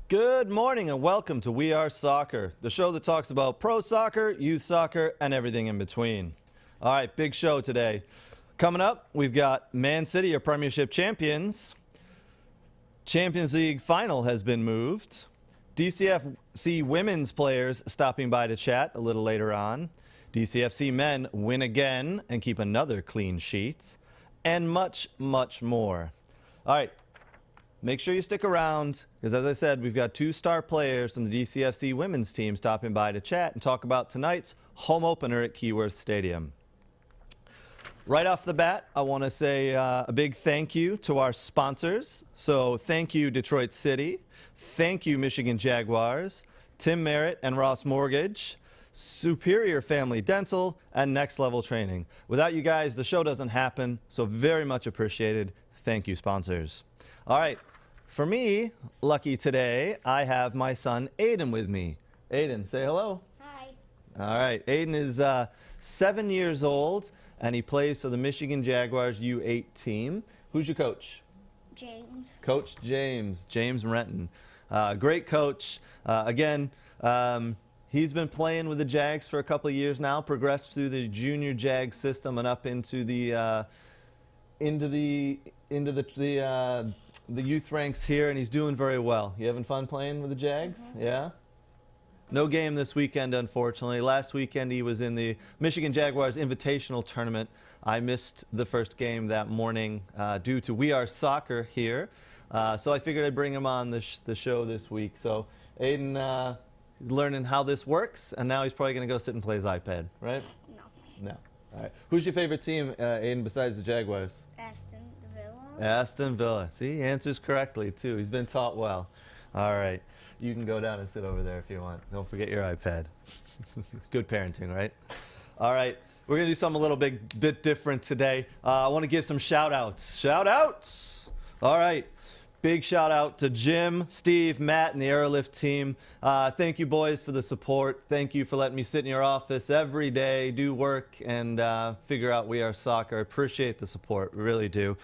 Good morning and welcome to We Are Soccer, the show that talks about pro soccer, youth soccer, and everything in between. All right, big show today. Coming up, we've got Man City, our Premiership champions. Champions League final has been moved. DCFC women's players stopping by to chat a little later on. DCFC men win again and keep another clean sheet. And much, much more. All right. Make sure you stick around because, as I said, we've got two star players from the DCFC women's team stopping by to chat and talk about tonight's home opener at Keyworth Stadium. Right off the bat, I want to say a big thank you to our sponsors. So thank you, Detroit City. Thank you, Michigan Jaguars, Tim Merritt and Ross Mortgage, Superior Family Dental, and Next Level Training. Without you guys, the show doesn't happen, so very much appreciated. Thank you, sponsors. All right, for me, lucky today, I have my son Aiden with me. Aiden, say hello. Hi. All right, Aiden is 7 years old, and he plays for the Michigan Jaguars U8 team. Who's your coach? James. Coach James Renton. Great coach. Again, he's been playing with the Jags for a couple of years now, progressed through the junior Jag system and up into the youth ranks here, and he's doing very well. You having fun playing with the Jags? Mm-hmm. Yeah? No game this weekend, unfortunately. Last weekend he was in the Michigan Jaguars Invitational Tournament. I missed the first game that morning due to We Are Soccer here. So I figured I'd bring him on the show this week. So Aiden is learning how this works, and now he's probably going to go sit and play his iPad, right? No. No. All right. Who's your favorite team, Aiden, besides the Jaguars? Aston Villa. Aston Villa. See, he answers correctly, too. He's been taught well. All right. You can go down and sit over there if you want. Don't forget your iPad. Good parenting, right? All right. We're going to do something a little bit different today. I want to give some shout-outs. Shout-outs! All right. Big shout-out to Jim, Steve, Matt, and the Aerolift team. Thank you, boys, for the support. Thank you for letting me sit in your office every day, do work, and figure out We Are Soccer. I appreciate the support. We really do.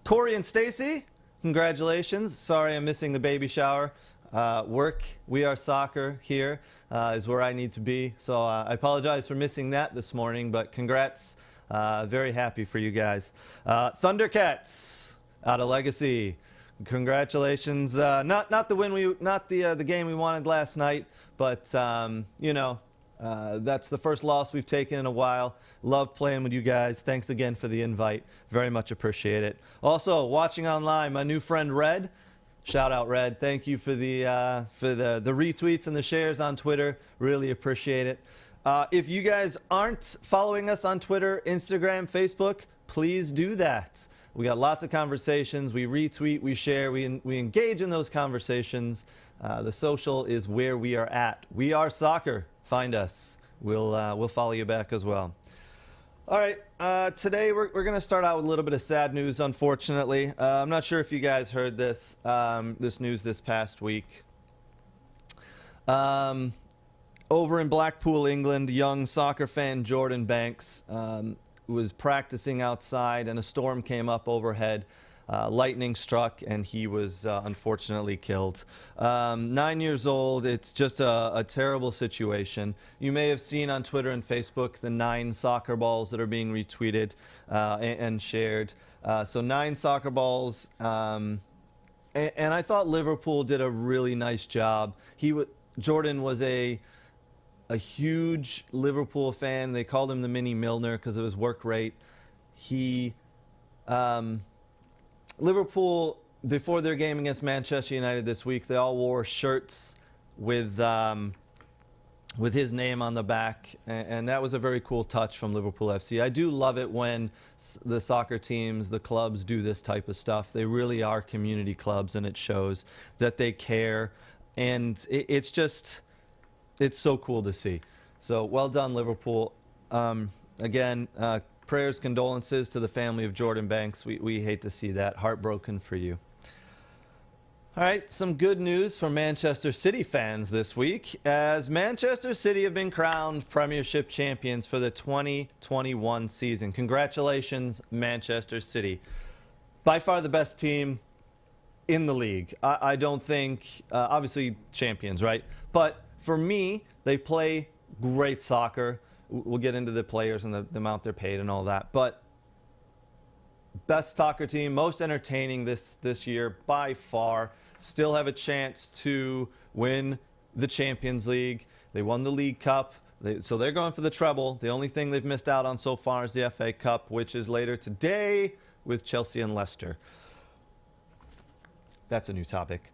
Corey and Stacy, congratulations. Sorry I'm missing the baby shower. Work, We Are Soccer here is where I need to be. So I apologize for missing that this morning, but congrats. Very happy for you guys. Thundercats out of Legacy. Congratulations. Not the game we wanted last night, but you know, that's the first loss we've taken in a while. Love playing with you guys. Thanks again for the invite. Very much appreciate it. Also, watching online, my new friend Red. Shout out, Red. Thank you for the retweets and the shares on Twitter. Really appreciate it. If you guys aren't following us on Twitter, Instagram, Facebook, please do that. We got lots of conversations. We retweet, we share, we engage in those conversations. The social is where we are at. We Are Soccer. Find us. We'll follow you back as well. All right, today we're going to start out with a little bit of sad news, unfortunately. I'm not sure if you guys heard this news this past week. Over in Blackpool, England, young soccer fan Jordan Banks was practicing outside, and a storm came up overhead. Lightning struck, and he was unfortunately killed. 9 years old. It's just a terrible situation. You may have seen on Twitter and Facebook the 9 soccer balls that are being retweeted and shared. So 9 soccer balls. And I thought Liverpool did a really nice job. Jordan was a huge Liverpool fan. They called him the mini Milner because of his work rate. Liverpool, before their game against Manchester United this week, they all wore shirts with his name on the back, and that was a very cool touch from Liverpool FC. I do love it when the soccer teams, the clubs, do this type of stuff. They really are community clubs, and it shows that they care, and it's so cool to see. So well done, Liverpool. Again, prayers, condolences to the family of Jordan Banks. We hate to see that. Heartbroken for you. All right, some good news for Manchester City fans this week, as Manchester City have been crowned Premiership champions for the 2021 season. Congratulations, Manchester City. By far the best team in the league. I don't think, obviously champions, right? But for me, they play great soccer. We'll get into the players and the amount they're paid and all that. But best soccer team, most entertaining this year by far. Still have a chance to win the Champions League. They won the League Cup. So they're going for the treble. The only thing they've missed out on so far is the FA Cup, which is later today with Chelsea and Leicester. That's a new topic.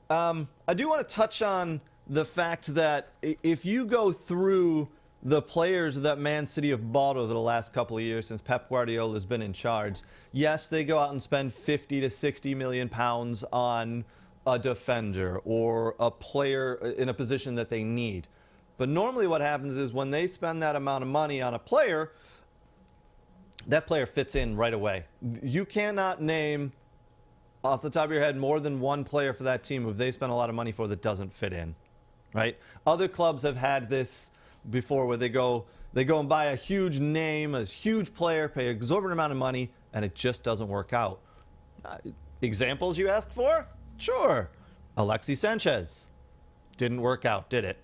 I do want to touch on the fact that if you go through the players that Man City have bought over the last couple of years since Pep Guardiola has been in charge, yes, they go out and spend 50 to 60 million pounds on a defender or a player in a position that they need. But normally what happens is when they spend that amount of money on a player, that player fits in right away. You cannot name off the top of your head more than one player for that team who they spent a lot of money for that doesn't fit in, right? Other clubs have had this before where they go and buy a huge name, a huge player, pay an exorbitant amount of money, and it just doesn't work out. Examples you asked for? Sure. Alexis Sanchez. Didn't work out, did it?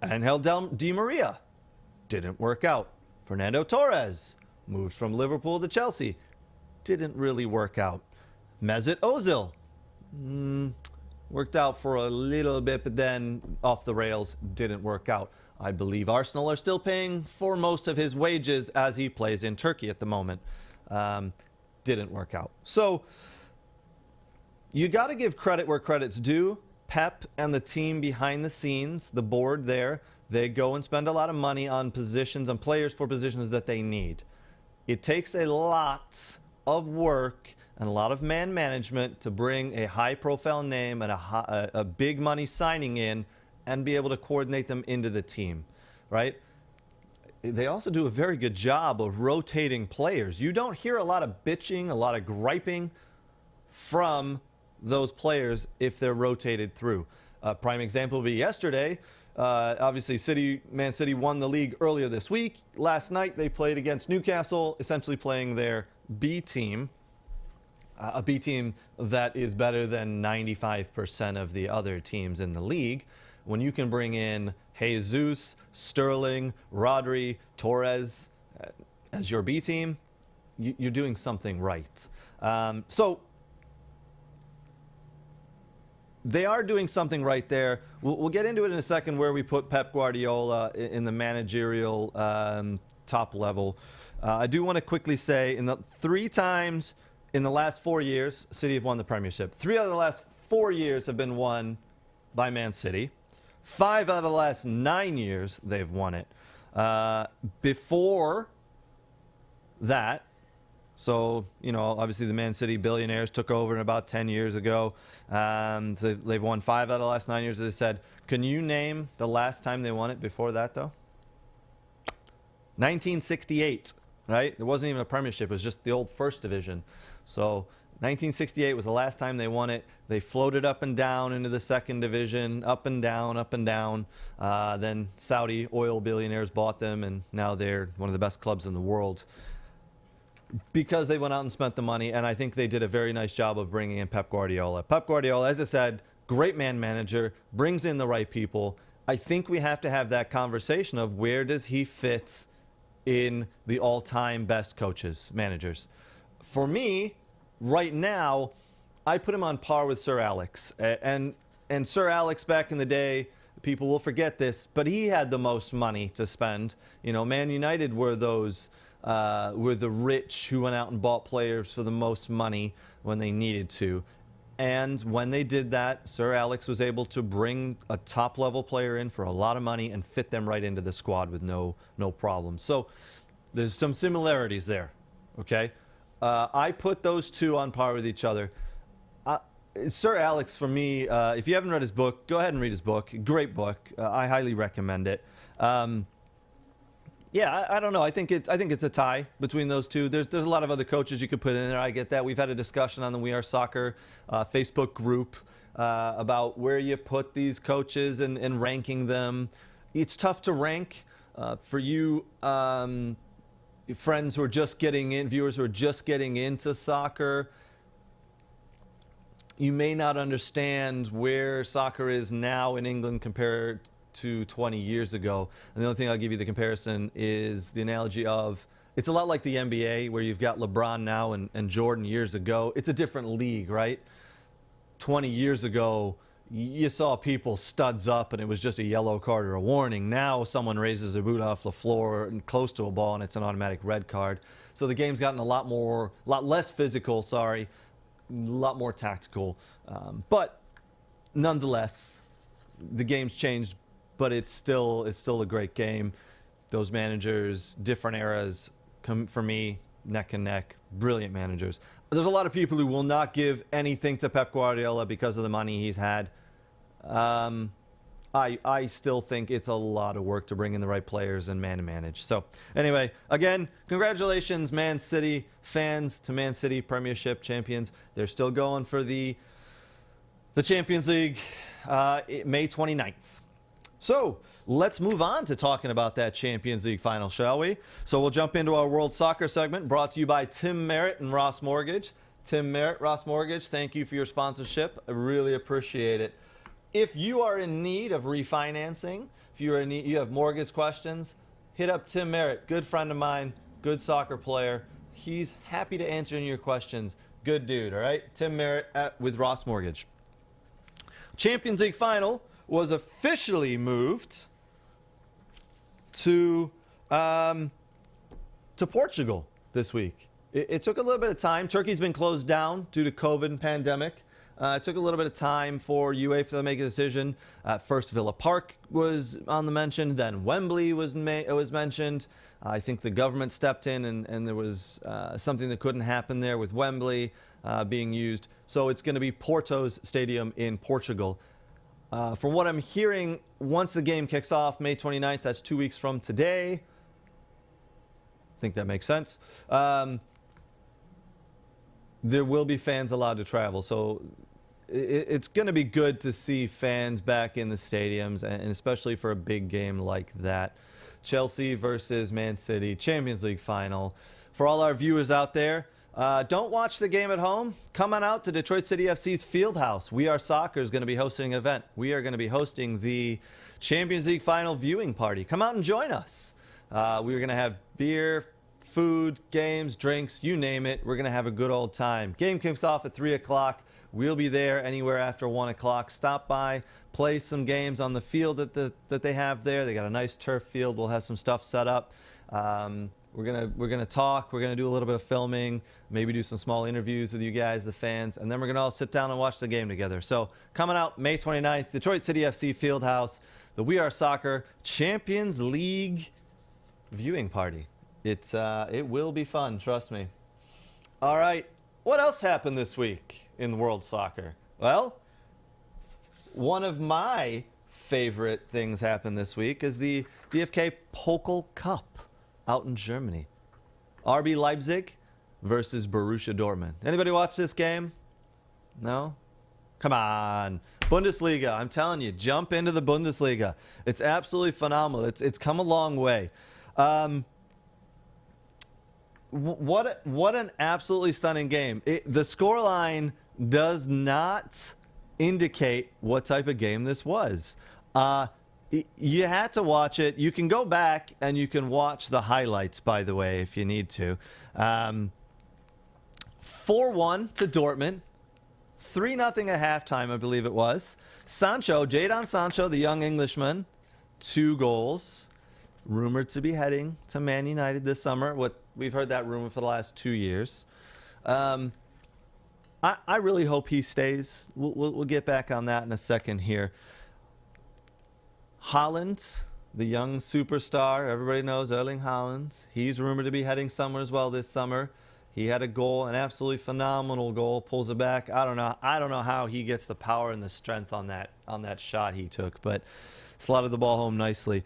Angel Di Maria. Didn't work out. Fernando Torres. Moved from Liverpool to Chelsea. Didn't really work out. Mesut Ozil. Worked out for a little bit, but then off the rails. Didn't work out. I believe Arsenal are still paying for most of his wages as he plays in Turkey at the moment. Didn't work out. So you got to give credit where credit's due. Pep and the team behind the scenes, the board there, they go and spend a lot of money on positions and players for positions that they need. It takes a lot of work and a lot of man management to bring a high-profile name and a big money signing in and be able to coordinate them into the team, right? They also do a very good job of rotating players. You don't hear a lot of bitching, a lot of griping from those players if they're rotated through. Prime example would be yesterday. Obviously, Man City won the league earlier this week. Last night, they played against Newcastle, essentially playing their B team, a B team that is better than 95% of the other teams in the league. When you can bring in Jesus, Sterling, Rodri, Torres as your B team, you're doing something right. So they are doing something right there. We'll get into it in a second where we put Pep Guardiola in the managerial top level. I do want to quickly say, in the 3 times in the last 4 years, City have won the Premiership. 3 out of the last 4 years have been won by Man City. 5 out of the last 9 years, they've won it. Before that, so, you know, obviously the Man City billionaires took over in about 10 years ago. So they've won 5 out of the last 9 years, as I said. Can you name the last time they won it before that, though? 1968, right? It wasn't even a Premiership. It was just the old First Division. So 1968 was the last time they won it. They floated up and down into the Second Division, up and down, up and down. Then Saudi oil billionaires bought them, and now they're one of the best clubs in the world because they went out and spent the money, and I think they did a very nice job of bringing in Pep Guardiola. Pep Guardiola, as I said, great man manager, brings in the right people. I think we have to have that conversation of where does he fit in the all-time best coaches, managers. For me, right now, I put him on par with Sir Alex. And Sir Alex back in the day, people will forget this, but he had the most money to spend. You know, Man United were those, were the rich who went out and bought players for the most money when they needed to. And when they did that, Sir Alex was able to bring a top-level player in for a lot of money and fit them right into the squad with no problem. So there's some similarities there, okay? I put those two on par with each other. Sir Alex, for me, if you haven't read his book, go ahead and read his book. Great book. I highly recommend it. Yeah, I don't know. I think it's a tie between those two. There's a lot of other coaches you could put in there. I get that. We've had a discussion on the We Are Soccer Facebook group about where you put these coaches and ranking them. It's tough to rank for you friends who are just getting in, viewers who are just getting into soccer. you may not understand where soccer is now in England compared to 20 years ago. And the only thing I'll give you the comparison is the analogy of, it's a lot like the NBA, where you've got LeBron now and Jordan years ago. It's a different league, right? 20 years ago, you saw people studs up and it was just a yellow card or a warning. Now someone raises a boot off the floor and close to a ball and it's an automatic red card. So the game's gotten a lot less physical, a lot more tactical. But nonetheless, the game's changed, but it's still a great game. Those managers, different eras, come for me neck and neck. Brilliant managers. There's a lot of people who will not give anything to Pep Guardiola because of the money he's had. I still think it's a lot of work to bring in the right players and man to manage. So anyway, again, congratulations, Man City fans, to Man City Premiership champions. They're still going for the Champions League May 29th. So let's move on to talking about that Champions League final, shall we? So we'll jump into our World Soccer segment, brought to you by Tim Merritt and Ross Mortgage. Tim Merritt, Ross Mortgage, thank you for your sponsorship. I really appreciate it. If you are in need of refinancing, if you are in need, you have mortgage questions, hit up Tim Merritt, good friend of mine, good soccer player. He's happy to answer your questions. Good dude, all right? Tim Merritt with Ross Mortgage. Champions League final was officially moved to Portugal this week. It took a little bit of time. Turkey's been closed down due to COVID and pandemic. It took a little bit of time for UEFA to make a decision. First, Villa Park was on the mention. Then Wembley was mentioned. I think the government stepped in and there was something that couldn't happen there with Wembley being used. So it's going to be Porto's stadium in Portugal. From what I'm hearing, once the game kicks off, May 29th, that's 2 weeks from today. I think that makes sense. There will be fans allowed to travel. So it's going to be good to see fans back in the stadiums, and especially for a big game like that. Chelsea versus Man City, Champions League final. For all our viewers out there, don't watch the game at home. Come on out to Detroit City FC's Fieldhouse. We Are Soccer is going to be hosting an event. We are going to be hosting the Champions League final viewing party. Come out and join us. We're going to have beer, food, games, drinks, you name it. We're going to have a good old time. Game kicks off at 3 o'clock. We'll be there anywhere after 1 o'clock. Stop by, play some games on the field that they have there. They got a nice turf field. We'll have some stuff set up. We're gonna talk. We're gonna do a little bit of filming, maybe do some small interviews with you guys, the fans, and then we're gonna all sit down and watch the game together. So coming out May 29th, Detroit City FC Fieldhouse, the We Are Soccer Champions League viewing party. It will be fun, trust me. All right, what else happened this week in world soccer? Well, one of my favorite things happened this week is the DFK Pokal Cup out in Germany. RB Leipzig versus Borussia Dortmund. Anybody watch this game? No? Come on. Bundesliga, I'm telling you, jump into the Bundesliga. It's absolutely phenomenal. It's come a long way. What an absolutely stunning game. The scoreline does not indicate what type of game this was. You had to watch it. You can go back and you can watch the highlights, by the way, if you need to. 4-1 to Dortmund. 3-0 at halftime, I believe it was. Jadon Sancho, the young Englishman, 2 goals. Rumored to be heading to Man United this summer. We've heard that rumor for the last 2 years. I really hope he stays. We'll get back on that in a second here. Haaland, the young superstar, everybody knows Erling Haaland. He's rumored to be heading somewhere as well this summer. He had a goal, an absolutely phenomenal goal, pulls it back. I don't know how he gets the power and the strength on that shot he took, but slotted the ball home nicely.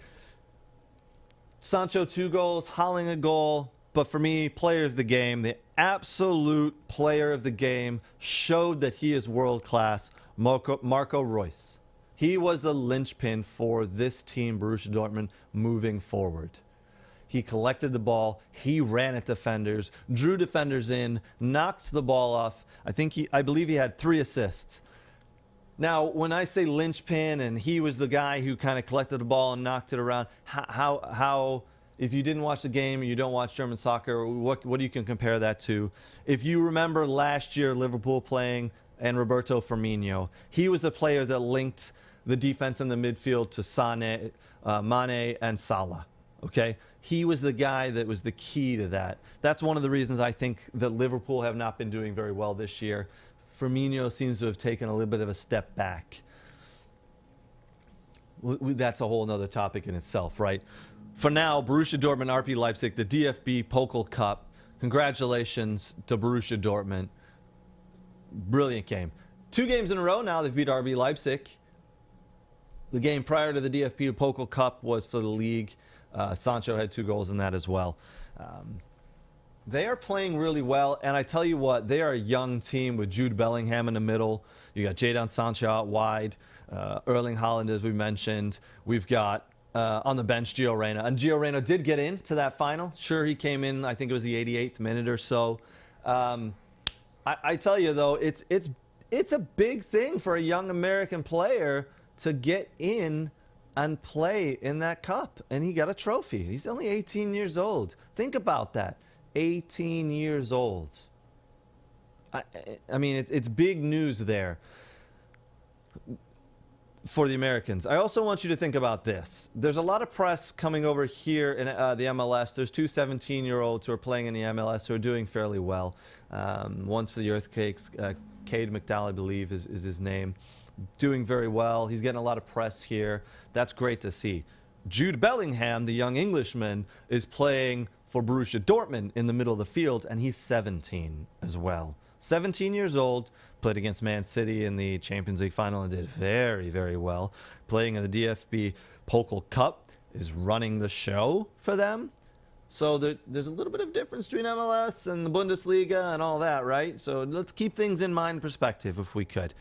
Sancho 2 goals, Haaland a goal, but for me, player of the game, the absolute player of the game, showed that he is world class, Marco Reus. He was the linchpin for this team, Borussia Dortmund, moving forward. He collected the ball. He ran at defenders, drew defenders in, knocked the ball off. I believe he had 3 assists. Now, when I say linchpin and he was the guy who kind of collected the ball and knocked it around, how if you didn't watch the game and you don't watch German soccer, what do you can compare that to? If you remember last year, Liverpool playing and Roberto Firmino, he was the player that linked the defense in the midfield to Sané, Mane, and Salah. Okay? He was the guy that was the key to that. That's one of the reasons I think that Liverpool have not been doing very well this year. Firmino seems to have taken a little bit of a step back. That's a whole other topic in itself, right? For now, Borussia Dortmund, RB Leipzig, the DFB Pokal Cup. Congratulations to Borussia Dortmund. Brilliant game. 2 games in a row now they've beat RB Leipzig. The game prior to the DFB Pokal Cup was for the league. Sancho had 2 goals in that as well. They are playing really well, and I tell you what, they are a young team with Jude Bellingham in the middle. You got Jadon Sancho out wide, Erling Haaland, as we mentioned. We've got on the bench Gio Reyna, and Gio Reyna did get into that final. Sure, he came in, I think it was the 88th minute or so. I tell you though, it's a big thing for a young American player to get in and play in that cup, and he got a trophy. He's only 18 years old. Think about that. 18 years old. I mean, it's big news there for the Americans. I also want you to think about this. There's a lot of press coming over here in the MLS. There's 2 17-year-olds who are playing in the MLS who are doing fairly well. One's for the Earthquakes. Cade McDowell, I believe, is his name. Doing very well. He's getting a lot of press here. That's great to see. Jude Bellingham, the young Englishman, is playing for Borussia Dortmund in the middle of the field, and he's 17 as well. 17 years old, played against Man City in the Champions League final and did very, very well. Playing in the DFB Pokal Cup, is running the show for them. So there's a little bit of difference between MLS and the Bundesliga and all that, right? So let's keep things in mind perspective if we could.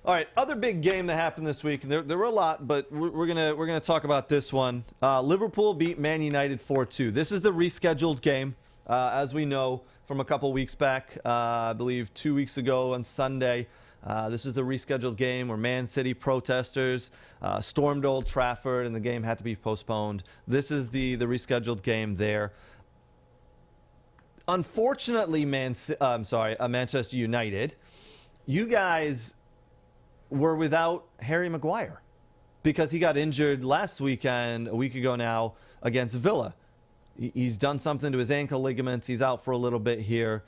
All right, other big game that happened this week. There were a lot, but we're gonna talk about this one. Liverpool beat Man United 4-2. This is the rescheduled game, as we know from a couple weeks back. I believe 2 weeks ago on Sunday. This is the rescheduled game where Man City protesters stormed Old Trafford and the game had to be postponed. This is the rescheduled game there. Unfortunately, Manchester United, you guys were without Harry Maguire because he got injured last weekend, a week ago now, against Villa. He's done something to his ankle ligaments. He's out for a little bit here.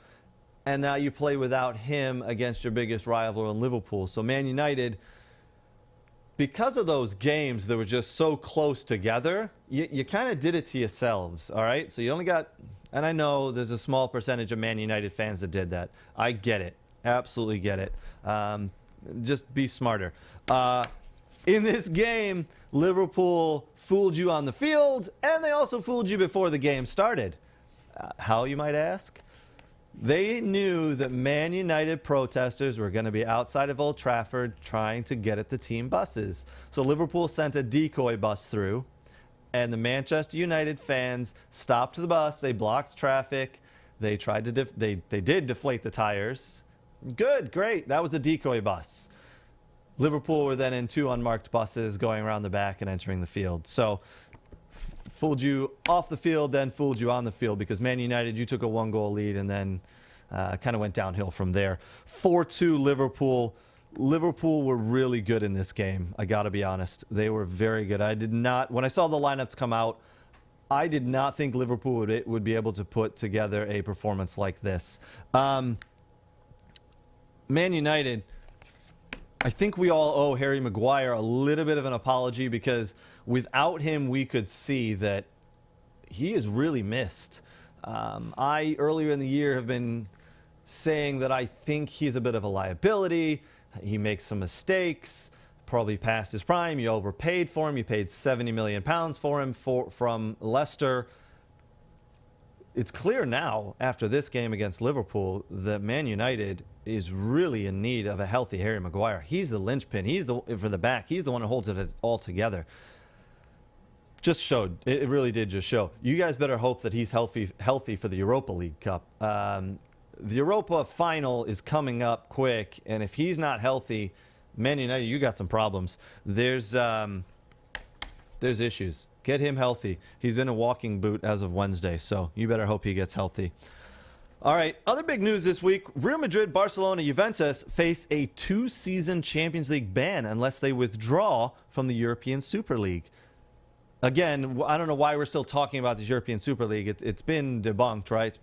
And now you play without him against your biggest rival in Liverpool. So Man United, because of those games that were just so close together, you kind of did it to yourselves, all right? So you only got, and I know there's a small percentage of Man United fans that did that. I get it. Absolutely get it. Just be smarter. In this game, Liverpool fooled you on the field, and they also fooled you before the game started. How, you might ask? They knew that Man United protesters were going to be outside of Old Trafford trying to get at the team buses. So Liverpool sent a decoy bus through, and the Manchester United fans stopped the bus. They blocked traffic. They tried to they did deflate the tires. Good, great. That was the decoy bus. Liverpool were then in 2 unmarked buses going around the back and entering the field. So fooled you off the field, then fooled you on the field, because Man United, you took a 1-goal lead and then kind of went downhill from there. 4-2 Liverpool. Liverpool were really good in this game. I got to be honest. They were very good. When I saw the lineups come out, I did not think Liverpool would be able to put together a performance like this. Man United, I think we all owe Harry Maguire a little bit of an apology, because without him, we could see that he is really missed. I, earlier in the year, have been saying that I think he's a bit of a liability. He makes some mistakes, probably past his prime. You overpaid for him. You paid £70 million for him from Leicester. It's clear now, after this game against Liverpool, that Man United is really in need of a healthy Harry Maguire. He's the linchpin. He's for the back. He's the one who holds it all together. just showed. It really did just show. You guys better hope that he's healthy for the Europa League Cup. The Europa final is coming up quick, and if he's not healthy, Man United, you got some problems. There's issues. Get him healthy. He's in a walking boot as of Wednesday, so you better hope he gets healthy. All right, other big news this week. Real Madrid, Barcelona, Juventus face a 2-season Champions League ban unless they withdraw from the European Super League. Again, I don't know why we're still talking about this European Super League. It's been debunked, right?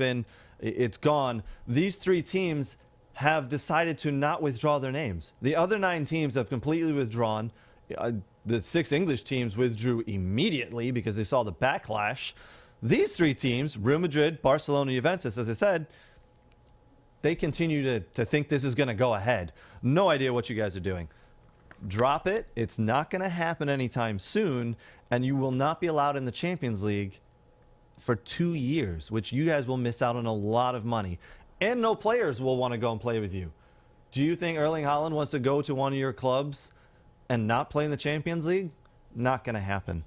It's gone. These 3 teams have decided to not withdraw their names. The other 9 teams have completely withdrawn. The 6 English teams withdrew immediately because they saw the backlash. These 3 teams, Real Madrid, Barcelona, Juventus, as I said, they continue to think this is going to go ahead. No idea what you guys are doing. Drop it. It's not going to happen anytime soon, and you will not be allowed in the Champions League for 2 years, which you guys will miss out on a lot of money. And no players will want to go and play with you. Do you think Erling Haaland wants to go to one of your clubs and not play in the Champions League? Not going to happen.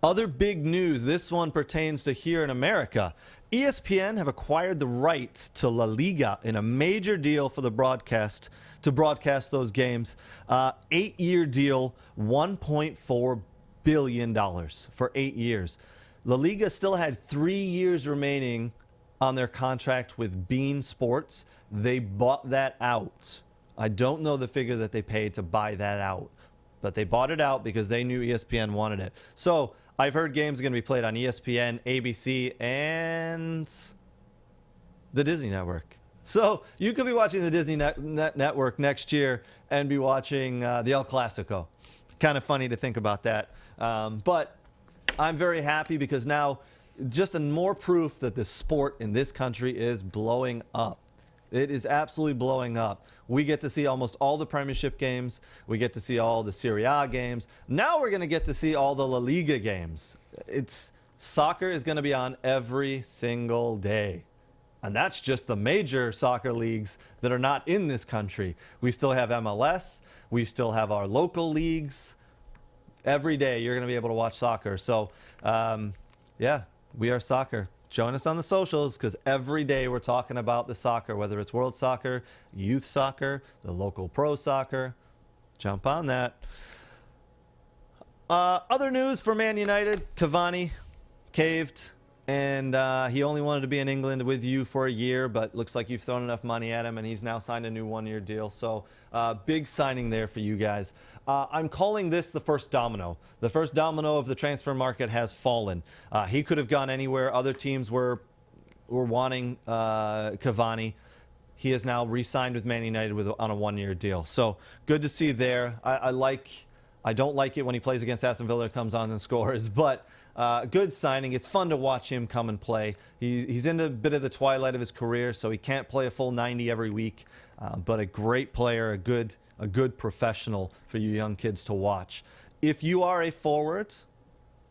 Other big news, this one pertains to here in America. ESPN have acquired the rights to La Liga in a major deal for the broadcast, to broadcast those games. 8-year deal, $1.4 billion for 8 years. La Liga still had 3 years remaining on their contract with Bein Sports. They bought that out. I don't know the figure that they paid to buy that out, but they bought it out because they knew ESPN wanted it. So I've heard games are going to be played on ESPN, ABC, and the Disney Network. So you could be watching the Disney Network next year and be watching the El Clasico. Kind of funny to think about that. But I'm very happy because now just more proof that the sport in this country is blowing up. It is absolutely blowing up. We get to see almost all the Premiership games. We get to see all the Serie A games. Now we're going to get to see all the La Liga games. Soccer is going to be on every single day. And that's just the major soccer leagues that are not in this country. We still have MLS. We still have our local leagues. Every day you're going to be able to watch soccer. So, yeah, we are soccer. Join us on the socials because every day we're talking about the soccer, whether it's world soccer, youth soccer, the local pro soccer. Jump on that. Other news for Man United, Cavani caved, and he only wanted to be in England with you for a year, but looks like you've thrown enough money at him, and he's now signed a new 1-year deal. So big signing there for you guys. I'm calling this the first domino. The first domino of the transfer market has fallen. He could have gone anywhere. Other teams were wanting Cavani. He is now re-signed with Man United on a 1-year deal. So good to see there. I don't like it when he plays against Aston Villa, comes on and scores, but good signing. It's fun to watch him come and play. He's in a bit of the twilight of his career, so he can't play a full 90 every week, but a great player, a good professional for you young kids to watch. If you are a forward,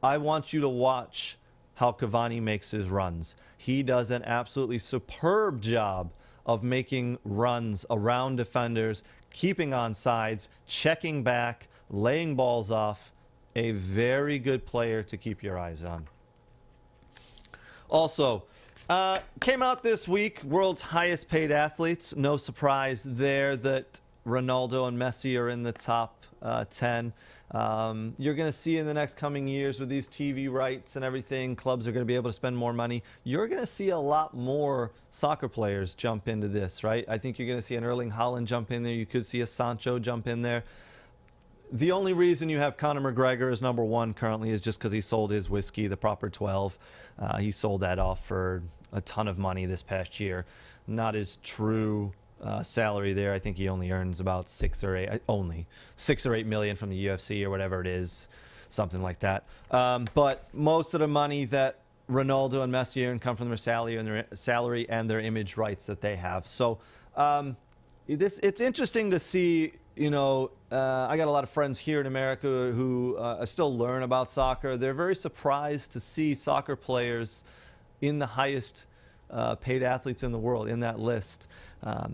I want you to watch how Cavani makes his runs. He does an absolutely superb job of making runs around defenders, keeping on sides, checking back, laying balls off. A very good player to keep your eyes on. Also, came out this week, world's highest paid athletes. No surprise there that Ronaldo and Messi are in the top 10. You're going to see in the next coming years with these TV rights and everything, clubs are going to be able to spend more money. You're going to see a lot more soccer players jump into this, right? I think you're going to see an Erling Haaland jump in there. You could see a Sancho jump in there. The only reason you have Conor McGregor as number 1 currently is just because he sold his whiskey, the Proper 12. He sold that off for a ton of money this past year. Not his true salary there. I think he only earns about 6 or 8 million from the UFC or whatever it is, something like that. But most of the money that Ronaldo and Messi earn come from their salary and their image rights that they have. So it's interesting to see. You know, I got a lot of friends here in America who still learn about soccer. They're very surprised to see soccer players in the highest paid athletes in the world in that list.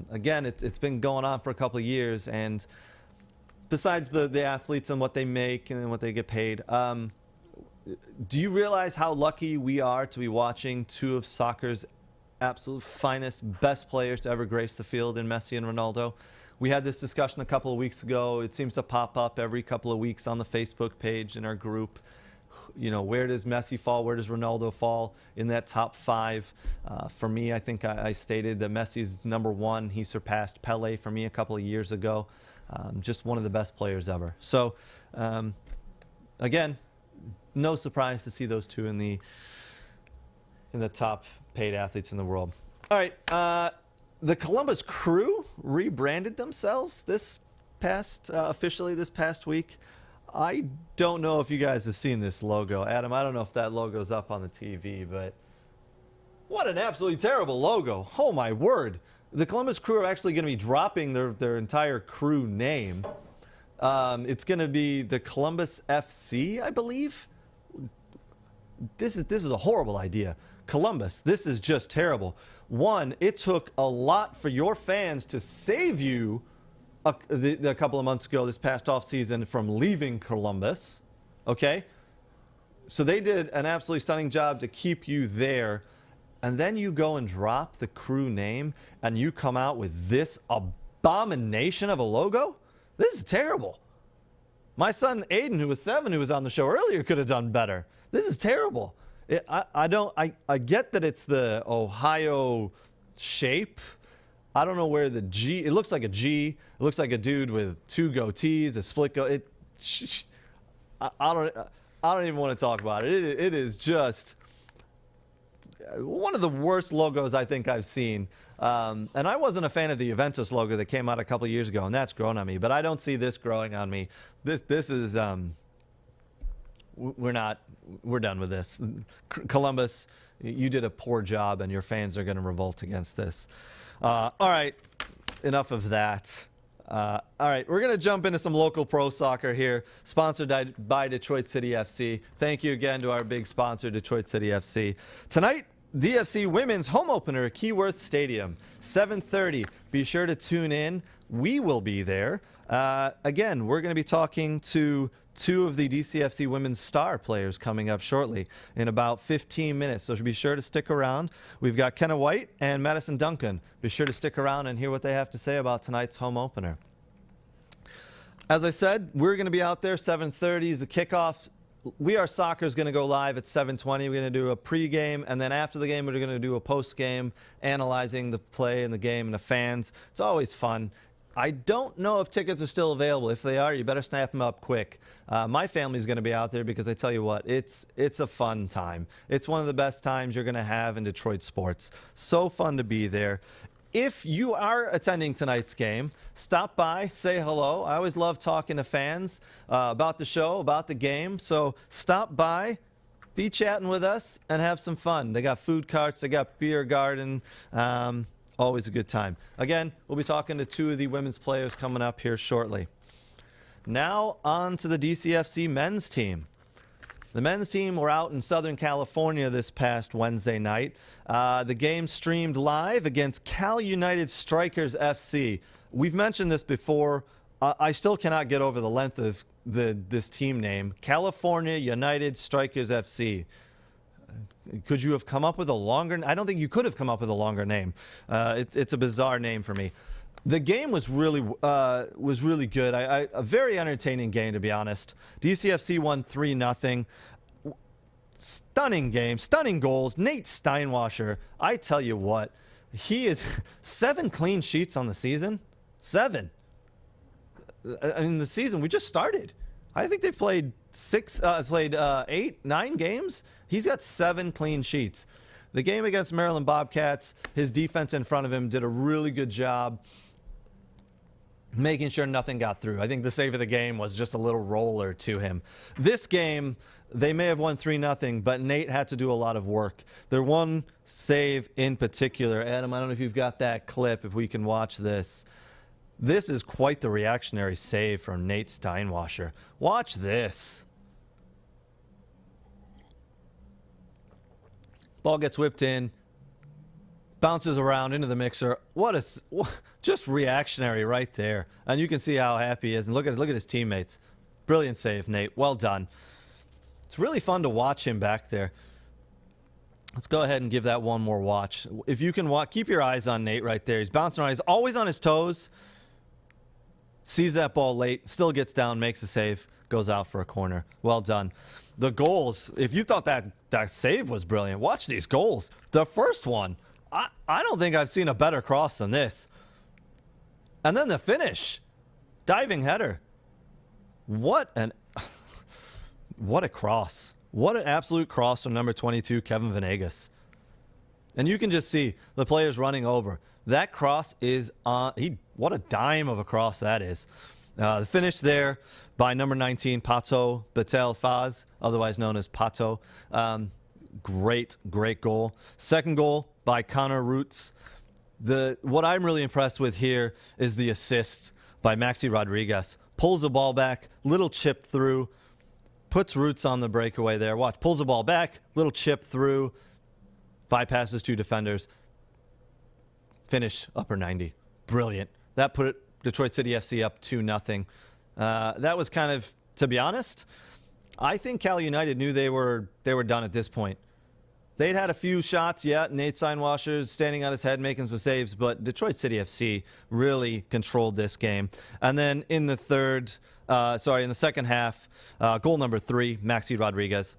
Again, it's been going on for a couple of years, and besides the athletes and what they make and what they get paid, do you realize how lucky we are to be watching two of soccer's absolute finest, best players to ever grace the field in Messi and Ronaldo? We had this discussion a couple of weeks ago. It seems to pop up every couple of weeks on the Facebook page in our group. You know, where does Messi fall? Where does Ronaldo fall in that top five? For me, I think I stated that Messi's number one. He surpassed Pele for me a couple of years ago. Just one of the best players ever. So, again, no surprise to see those two in the top paid athletes in the world. All right, the Columbus Crew rebranded themselves officially this past week. I don't know if you guys have seen this logo. Adam, I don't know if that logo's up on the TV, but what an absolutely terrible logo. Oh, my word. The Columbus Crew are actually going to be dropping their entire crew name. It's going to be the Columbus FC, I believe. This is a horrible idea. Columbus, this is just terrible. One, it took a lot for your fans to save you a couple of months ago, this past off season, from leaving Columbus. Okay? So they did an absolutely stunning job to keep you there. And then you go and drop the crew name and you come out with this abomination of a logo? This is terrible. My son Aiden, who was 7, who was on the show earlier, could have done better. This is terrible. I get that it's the Ohio shape. I don't know where the G, it looks like a G. It looks like a dude with 2 goatees, a split go. I don't even want to talk about it. It is just one of the worst logos I think I've seen. And I wasn't a fan of the Juventus logo that came out a couple of years ago, and that's grown on me. But I don't see this growing on me. This is we're done with this. Columbus, you did a poor job, and your fans are going to revolt against this. All right, enough of that. All right, we're going to jump into some local pro soccer here, sponsored by Detroit City FC. Thank you again to our big sponsor, Detroit City FC. Tonight, DFC women's home opener at Keyworth Stadium, 7:30. Be sure to tune in. We will be there. Again, we're going to be talking to 2 of the DCFC women's star players coming up shortly in about 15 minutes. So be sure to stick around. We've got Kenna White and Madison Duncan. Be sure to stick around and hear what they have to say about tonight's home opener. As I said, we're going to be out there. 7:30 is the kickoff. We Are Soccer is going to go live at 7:20. We're going to do a pregame, and then after the game, we're going to do a postgame, analyzing the play and the game and the fans. It's always fun. I don't know if tickets are still available. If they are, you better snap them up quick. My family's going to be out there because I tell you what, it's a fun time. It's one of the best times you're going to have in Detroit sports. So fun to be there. If you are attending tonight's game, stop by, say hello. I always love talking to fans about the show, about the game. So stop by, be chatting with us, and have some fun. They got food carts, they got beer garden. Always a good time. Again, we'll be talking to 2 of the women's players coming up here shortly. Now on to the DCFC men's team. The men's team were out in Southern California this past Wednesday night. The game streamed live against Cal United Strikers FC. We've mentioned this before. I still cannot get over the length of this team name. California United Strikers FC. Could you have come up with a longer? I don't think you could have come up with a longer name. It's a bizarre name for me. The game was really good. A very entertaining game, to be honest. DCFC won 3-0. Stunning game, stunning goals. Nate Steinwasser, I tell you what, he is 7 clean sheets on the season. 7. I mean, the season we just started. I think they played 8, 9 games. He's got 7 clean sheets. The game against Maryland Bobcats, his defense in front of him did a really good job making sure nothing got through. I think the save of the game was just a little roller to him. This game, they may have won 3-0, but Nate had to do a lot of work. Their one save in particular, Adam, I don't know if you've got that clip, if we can watch this. This is quite the reactionary save from Nate Steinwasser. Watch this. Ball gets whipped in, bounces around into the mixer. Just reactionary right there. And you can see how happy he is. And look at his teammates. Brilliant save, Nate. Well done. It's really fun to watch him back there. Let's go ahead and give that one more watch. If you can watch, keep your eyes on Nate right there. He's bouncing around. He's always on his toes. Sees that ball late, still gets down, makes a save, goes out for a corner. Well done. The goals, if you thought that save was brilliant, watch these goals. The first one, I don't think I've seen a better cross than this. And then the finish. Diving header. What a cross. What an absolute cross from number 22, Kevin Venegas. And you can just see the players running over. That cross is on. What a dime of a cross that is. The finish there by number 19, Pato Betel Faz, otherwise known as Pato. Great goal. Second goal by Connor Roots. What I'm really impressed with here is the assist by Maxi Rodriguez. Pulls the ball back, little chip through, puts Roots on the breakaway there. Watch, pulls the ball back, little chip through, bypasses two defenders. Finish upper 90. Brilliant. That put Detroit City FC up 2-0. That was kind of, to be honest, I think Cal United knew they were done at this point. They'd had a few shots, yeah, Nate Steinwasser's standing on his head, making some saves, but Detroit City FC really controlled this game. And then in the second half, goal number 3, Maxi Rodriguez.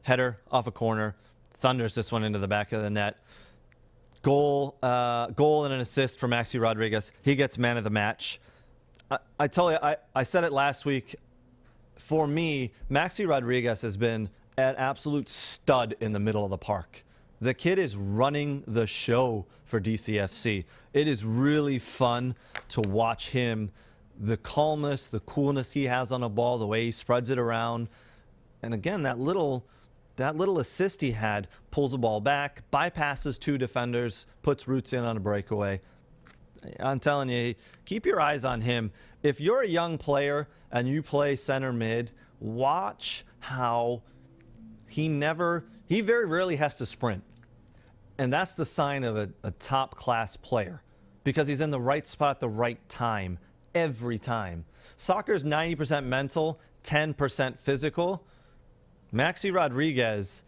Header off a corner, thunders this one into the back of the net. Goal and an assist for Maxi Rodriguez. He gets man of the match. I tell you, I said it last week. For me, Maxi Rodriguez has been an absolute stud in the middle of the park. The kid is running the show for DCFC. It is really fun to watch him. The calmness, the coolness he has on a ball, the way he spreads it around. And again, that little assist he had, pulls the ball back, bypasses two defenders, puts Roots in on a breakaway. I'm telling you, keep your eyes on him. If you're a young player and you play center mid, watch how he very rarely has to sprint. And that's the sign of a top-class player, because he's in the right spot at the right time every time. Soccer is 90% mental, 10% physical. Maxi Rodriguez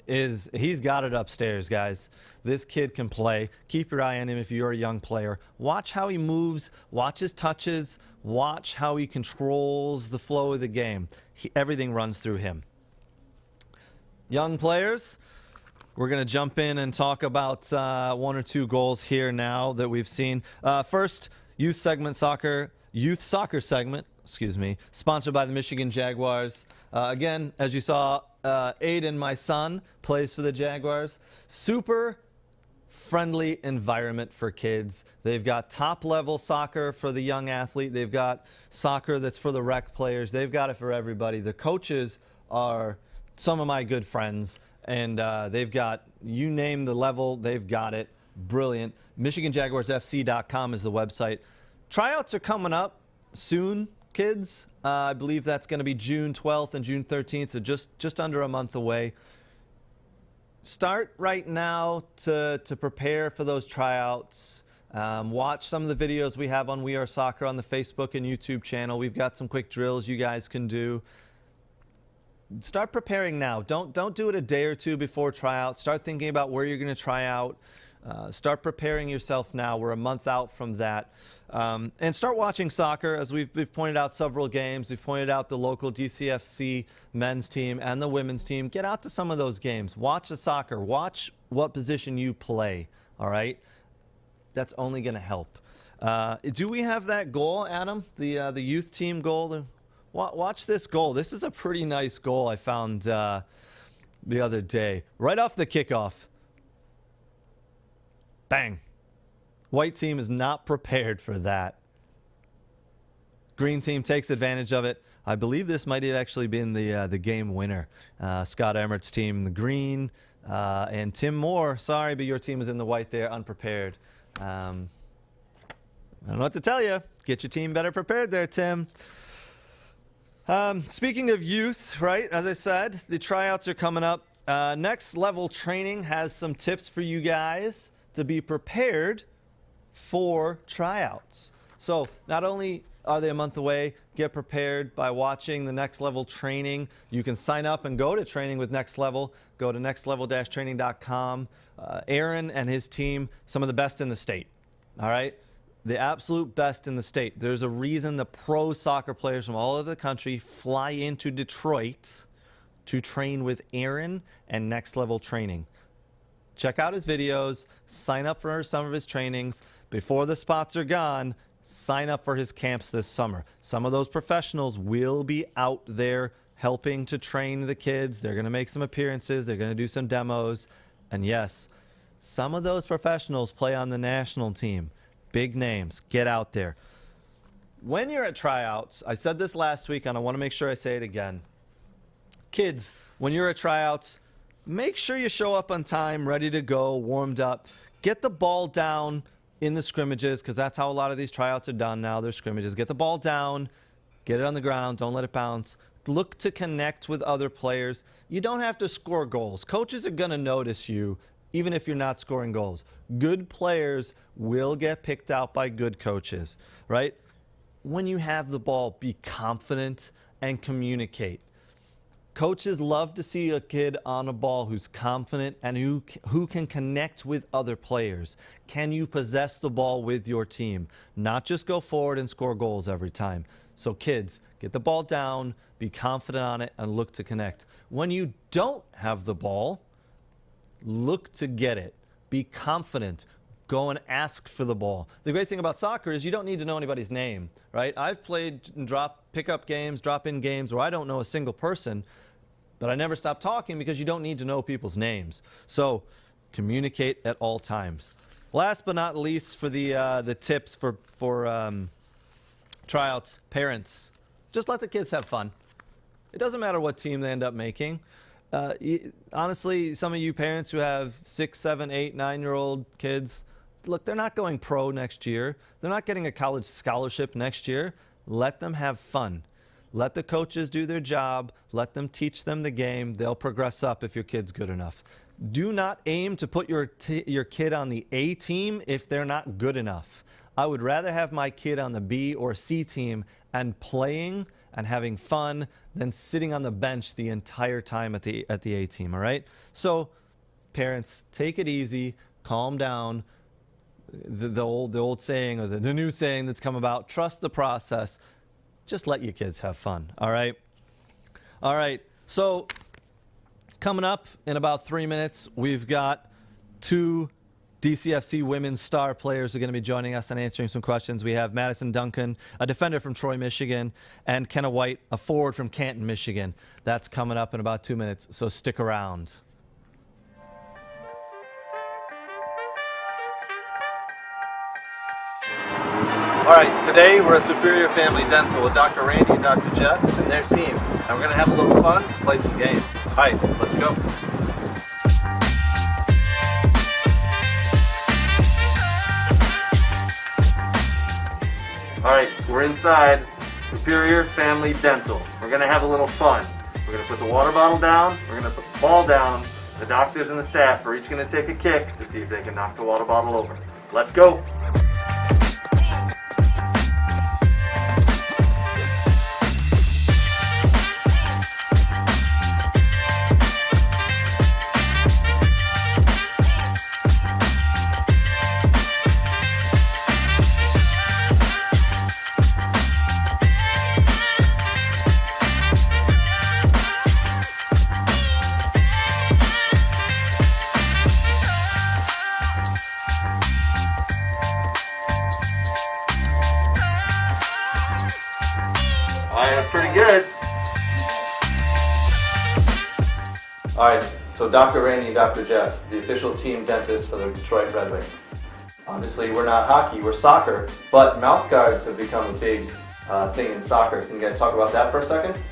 he's got it upstairs, guys. This kid can play. Keep your eye on him if you're a young player. Watch how he moves, watch his touches, watch how he controls the flow of the game. Everything runs through him. Young players, we're going to jump in and talk about one or two goals here now that we've seen. First, youth soccer segment, sponsored by the Michigan Jaguars. Again, as you saw, Aiden, my son, plays for the Jaguars. Super friendly environment for kids. They've got top-level soccer for the young athlete. They've got soccer that's for the rec players. They've got it for everybody. The coaches are some of my good friends, and they've got, you name the level, they've got it. Brilliant. MichiganJaguarsFC.com is the website. Tryouts are coming up soon, kids. I believe that's going to be June 12th and June 13th, so just under a month away. Start right now to prepare for those tryouts. Watch some of the videos we have on We Are Soccer on the Facebook and YouTube channel. We've got some quick drills you guys can do. Start preparing now. Don't do it a day or two before tryout. Start thinking about where you're going to try out. Start preparing yourself now. We're a month out from that. And start watching soccer. As we've pointed out several games. We've pointed out the local DCFC men's team and the women's team. Get out to some of those games. Watch the soccer. Watch what position you play. All right? That's only going to help. Do we have that goal, Adam? The youth team goal? Watch this goal. This is a pretty nice goal I found the other day. Right off the kickoff. Bang. White team is not prepared for that. Green team takes advantage of it. I believe this might have actually been the game winner. Scott Emmert's team in the green. And Tim Moore, sorry, but your team is in the white there, unprepared. I don't know what to tell you. Get your team better prepared there, Tim. Speaking of youth, right, as I said, the tryouts are coming up. Next Level Training has some tips for you guys to be prepared for tryouts. So not only are they a month away? Get prepared by watching the Next Level training. You can sign up and go to training with Next Level. Go to nextlevel-training.com. Aaron and his team, some of the best in the state. All right? The absolute best in the state. There's a reason the pro soccer players from all over the country fly into Detroit to train with Aaron and Next Level Training. Check out his videos. Sign up for some of his trainings. Before the spots are gone, sign up for his camps this summer. Some of those professionals will be out there helping to train the kids. They're going to make some appearances. They're going to do some demos. And yes, some of those professionals play on the national team. Big names. Get out there. When you're at tryouts, I said this last week and I want to make sure I say it again. Kids, when you're at tryouts, make sure you show up on time, ready to go, warmed up. Get the ball down in the scrimmages, because that's how a lot of these tryouts are done now. They're scrimmages. Get the ball down, get it on the ground, don't let it bounce. Look to connect with other players. You don't have to score goals. Coaches are going to notice you even if you're not scoring goals. Good players will get picked out by good coaches, right? When you have the ball, be confident and communicate. Coaches love to see a kid on a ball who's confident and who can connect with other players. Can you possess the ball with your team? Not just go forward and score goals every time. So kids, get the ball down, be confident on it, and look to connect. When you don't have the ball, look to get it. Be confident. Go and ask for the ball. The great thing about soccer is you don't need to know anybody's name, right? I've played pickup games, drop-in games where I don't know a single person, but I never stop talking because you don't need to know people's names. So communicate at all times. Last but not least, for the tips for tryouts, parents, just let the kids have fun. It doesn't matter what team they end up making. Honestly, some of you parents who have 6, 7, 8, 9-year-old kids, look, they're not going pro next year. They're not getting a college scholarship next year. Let them have fun. Let the coaches do their job. Let them teach them the game. They'll progress up if your kid's good enough. Do not aim to put your kid on the A team if they're not good enough. I would rather have my kid on the B or C team and playing and having fun than sitting on the bench the entire time at the A team, all right? So parents, take it easy, calm down. The old saying, or the new saying that's come about, trust the process. Just let your kids have fun, all right? All right, so coming up in about 3 minutes, we've got 2 DCFC women's star players are going to be joining us and answering some questions. We have Madison Duncan, a defender from Troy, Michigan, and Kenna White, a forward from Canton, Michigan. That's coming up in about 2 minutes, so stick around. All right, today we're at Superior Family Dental with Dr. Randy and Dr. Jeff and their team. And we're going to have a little fun, play some games. All right, let's go. All right, we're inside Superior Family Dental. We're going to have a little fun. We're going to put the water bottle down. We're going to put the ball down. The doctors and the staff are each going to take a kick to see if they can knock the water bottle over. Let's go. Pretty good. All right, so Dr. Randy and Dr. Jeff, the official team dentists for the Detroit Red Wings. Obviously, we're not hockey, we're soccer, but mouth guards have become a big thing in soccer. Can you guys talk about that for a second?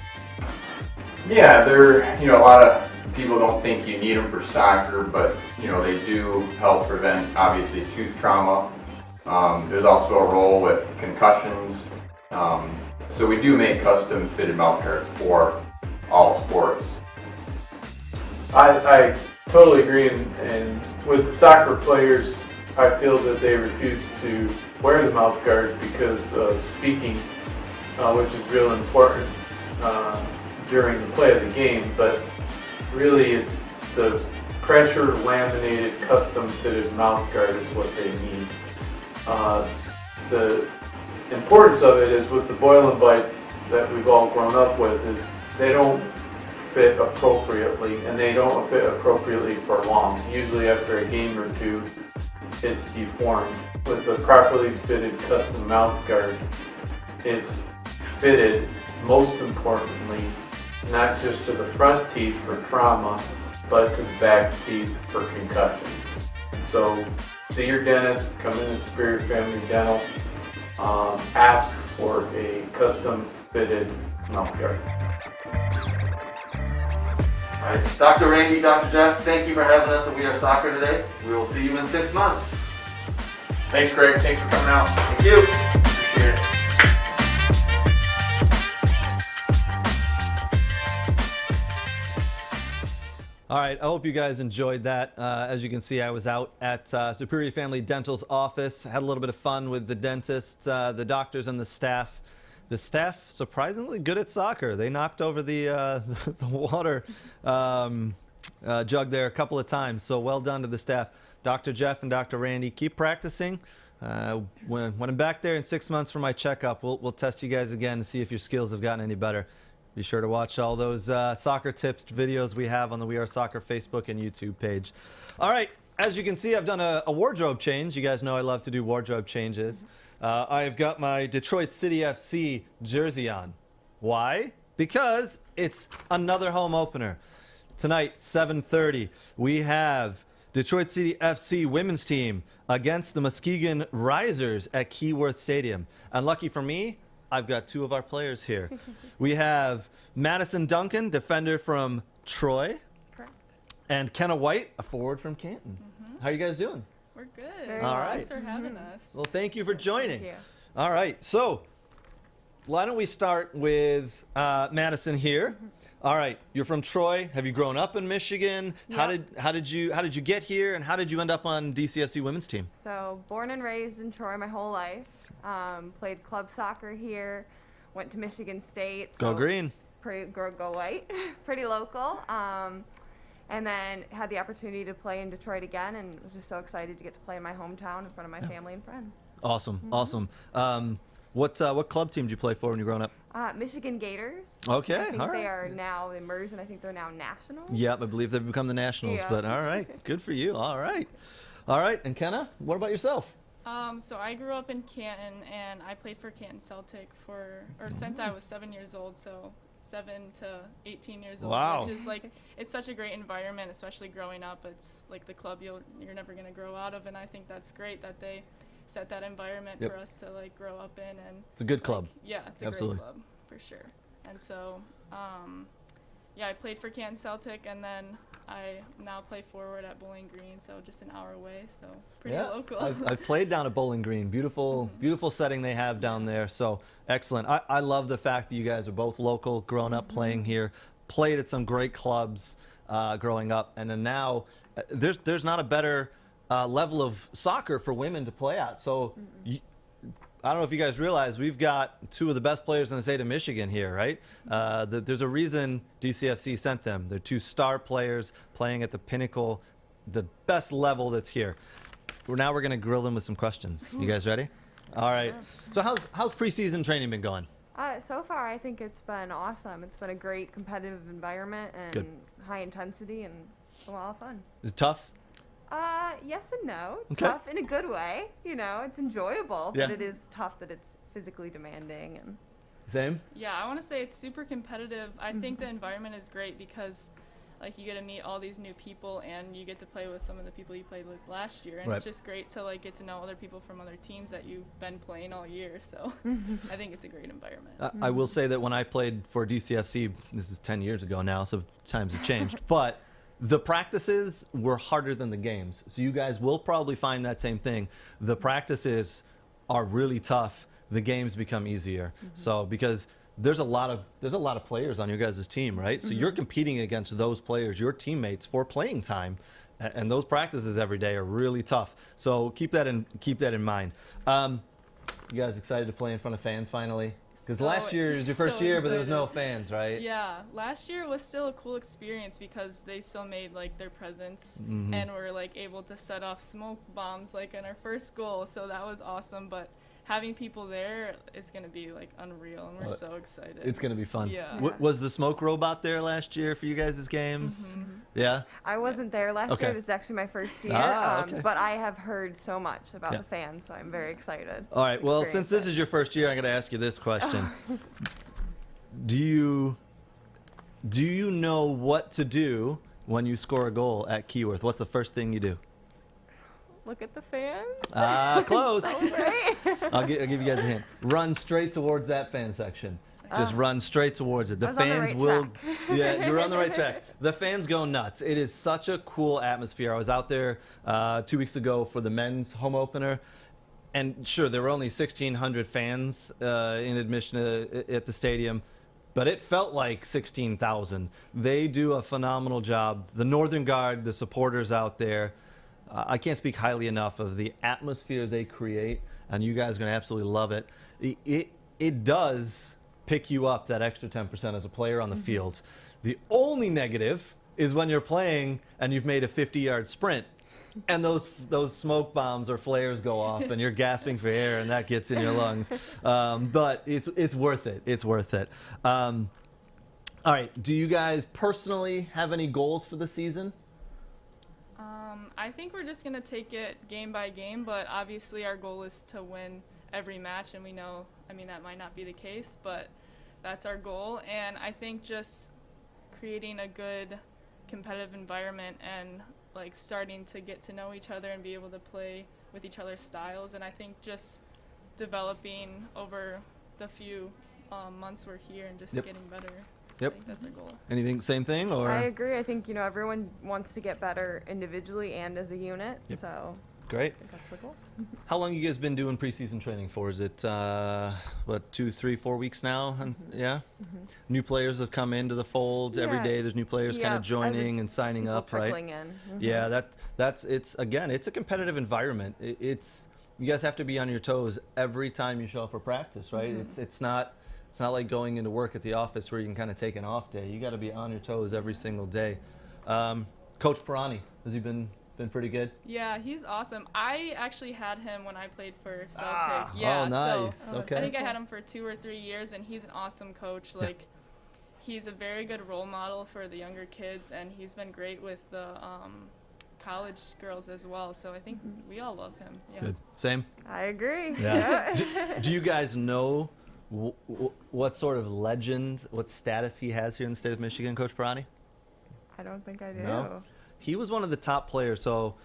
Yeah, a lot of people don't think you need them for soccer, but they do help prevent obviously tooth trauma. There's also a role with concussions. So we do make custom fitted mouth guards for all sports. I totally agree, and with the soccer players, I feel that they refuse to wear the mouth guards because of speaking which is real important during the play of the game, but really it's the pressure laminated custom fitted mouth guard is what they need. The importance of it is with the boil and bites that we've all grown up with is they don't fit appropriately, and they don't fit appropriately for long. Usually after a game or two, it's deformed. With the properly fitted custom mouth guard, it's fitted, most importantly, not just to the front teeth for trauma, but to the back teeth for concussions. So see your dentist, come in at Superior Family Dental, ask for a custom fitted mouth guard. All right, Dr. Randy, Dr. Jeff, thank you for having us at We Are Soccer today. We will see you in 6 months. Thanks, Greg. Thanks for coming out. Thank you. Appreciate it. All right, I hope you guys enjoyed that. As you can see, I was out at Superior Family Dental's office. Had a little bit of fun with the dentist, the doctors, and the staff. The staff, surprisingly good at soccer. They knocked over the water jug there a couple of times, so well done to the staff. Dr. Jeff and Dr. Randy, keep practicing. When I'm back there in 6 months for my checkup, we'll test you guys again to see if your skills have gotten any better. Be sure to watch all those soccer tips videos we have on the We Are Soccer Facebook and YouTube page. All right, as you can see, I've done a wardrobe change. You guys know I love to do wardrobe changes. I've got my Detroit City FC jersey on. Why? Because it's another home opener. Tonight, 7:30, we have Detroit City FC women's team against the Muskegon Risers at Keyworth Stadium. And lucky for me, I've got 2 of our players here. We have Madison Duncan, defender from Troy. Correct. And Kenna White, a forward from Canton. How are you guys doing? We're good. Very All well. right. Thanks for having us. Well, thank you for joining. Thank you. All right, so why don't we start with Madison here? All right, you're from Troy. Have you grown up in Michigan? Yep. How did you get here, and how did you end up on DCFC women's team? So born and raised in Troy my whole life. Played club soccer here. Went to Michigan State. Go So green. Go white. Pretty local. And then had the opportunity to play in Detroit again, and was just so excited to get to play in my hometown in front of my family and friends. Awesome, awesome. What club team did you play for when you were growing up? Michigan Gators. Okay, I think all right. they are now emerged, and I think they're now nationals. Yep, I believe they've become the Nationals, Yeah. but all right, good for you. All right. All right, and Kenna, what about yourself? So I grew up in Canton, and I played for Canton Celtic since I was 7 years old, so 7 to 18 years old. Wow. Which is like, it's such a great environment, especially growing up. It's like the club you're never going to grow out of, and I think that's great that they set that environment Yep. for us to like grow up in. And It's a good club. yeah, it's a Absolutely. great club for sure. And so, yeah, I played for Canton Celtic, and then I now play forward at Bowling Green, so just an hour away, so pretty local. I've played down at Bowling Green. Beautiful, beautiful setting they have down there. So excellent. I love the fact that you guys are both local, grown up playing here, played at some great clubs growing up, and then now there's not a better level of soccer for women to play at. So I don't know if you guys realize we've got 2 of the best players in the state of Michigan here, right? There's a reason DCFC sent them. They're 2 star players playing at the pinnacle, the best level that's here. Now we're going to grill them with some questions. You guys ready? All right. So how's preseason training been going? So far, I think it's been awesome. It's been a great competitive environment and Good. high intensity and a lot of fun. Is it tough? Yes and no. Okay. Tough in a good way. You know, it's enjoyable, Yeah. but it is tough that it's physically demanding. And Same? Yeah, I want to say it's super competitive. I think the environment is great because, like, you get to meet all these new people, and you get to play with some of the people you played with last year, and Right. it's just great to like get to know other people from other teams that you've been playing all year. So I think it's a great environment. I will say that when I played for DCFC, this is 10 years ago now, so times have changed, but the practices were harder than the games. So you guys will probably find that same thing. The practices are really tough. The games become easier. So because there's a lot of players on your guys' team, right? So you're competing against those players, your teammates, for playing time, and those practices every day are really tough. So keep that in mind. You guys excited to play in front of fans finally? Because So last year was your first year, but there was no excited. fans, right? Yeah, last year was still a cool experience because they still made like their presence Mhm. and were like able to set off smoke bombs like in our first goal. So that was awesome. But having people there is gonna be like unreal, and we're so excited. It's going to be fun. Yeah. Was the smoke robot there last year for you guys' games? Yeah? I wasn't there last Okay. year. It was actually my first year. Okay. But I have heard so much about Yeah. the fans, so I'm very excited. All right. to Well, experience since this it. is your first year, I'm going to ask you this question. Do you know what to do when you score a goal at Keyworth? What's the first thing you do? Look at the fans. Close. Right? I'll give you guys a hint. Run straight towards that fan section. Just run straight towards it. The I was on the fans right will. track. Yeah, you're on the right track. The fans go nuts. It is such a cool atmosphere. I was out there 2 weeks ago for the men's home opener, and sure, there were only 1,600 fans in admission at the stadium, but it felt like 16,000. They do a phenomenal job. The Northern Guard, the supporters out there. I can't speak highly enough of the atmosphere they create, and you guys are going to absolutely love it. It does pick you up that extra 10% as a player on the field. The only negative is when you're playing and you've made a 50-yard sprint, and those smoke bombs or flares go off, and you're gasping for air, and that gets in your lungs. But it's worth it. It's worth it. All right. Do you guys personally have any goals for the season? I think we're just gonna take it game by game, but obviously our goal is to win every match, and we know, I mean, that might not be the case, but that's our goal. And I think just creating a good competitive environment and like starting to get to know each other and be able to play with each other's styles, and I think just developing over the few months we're here and just Yep. getting better. Yep. I think that's our goal. Anything, same thing, or? I agree. I think, everyone wants to get better individually and as a unit. Yep. So Great. I think that's the goal. How long you guys been doing preseason training for? Is it, 2, 3, 4 weeks now? And, yeah? New players have come into the fold every Yeah. day. There's new players kind Yeah, of joining and signing People up, right? trickling in. Yeah, it's a competitive environment. It's you guys have to be on your toes every time you show up for practice, right? It's not like going into work at the office where you can kind of take an off day. You got to be on your toes every single day. Coach Pirani, has he been pretty good? Yeah, he's awesome. I actually had him when I played for Celtic. Ah, yeah, oh, nice. So Okay. I think I had him for 2 or 3 years, and he's an awesome coach. Like, he's a very good role model for the younger kids, and he's been great with the college girls as well. So I think we all love him. Yeah. Good. Same. I agree. Yeah. Do you guys know what sort of legend, what status he has here in the state of Michigan, Coach Pirani? I don't think I do. No? He was one of the top players, so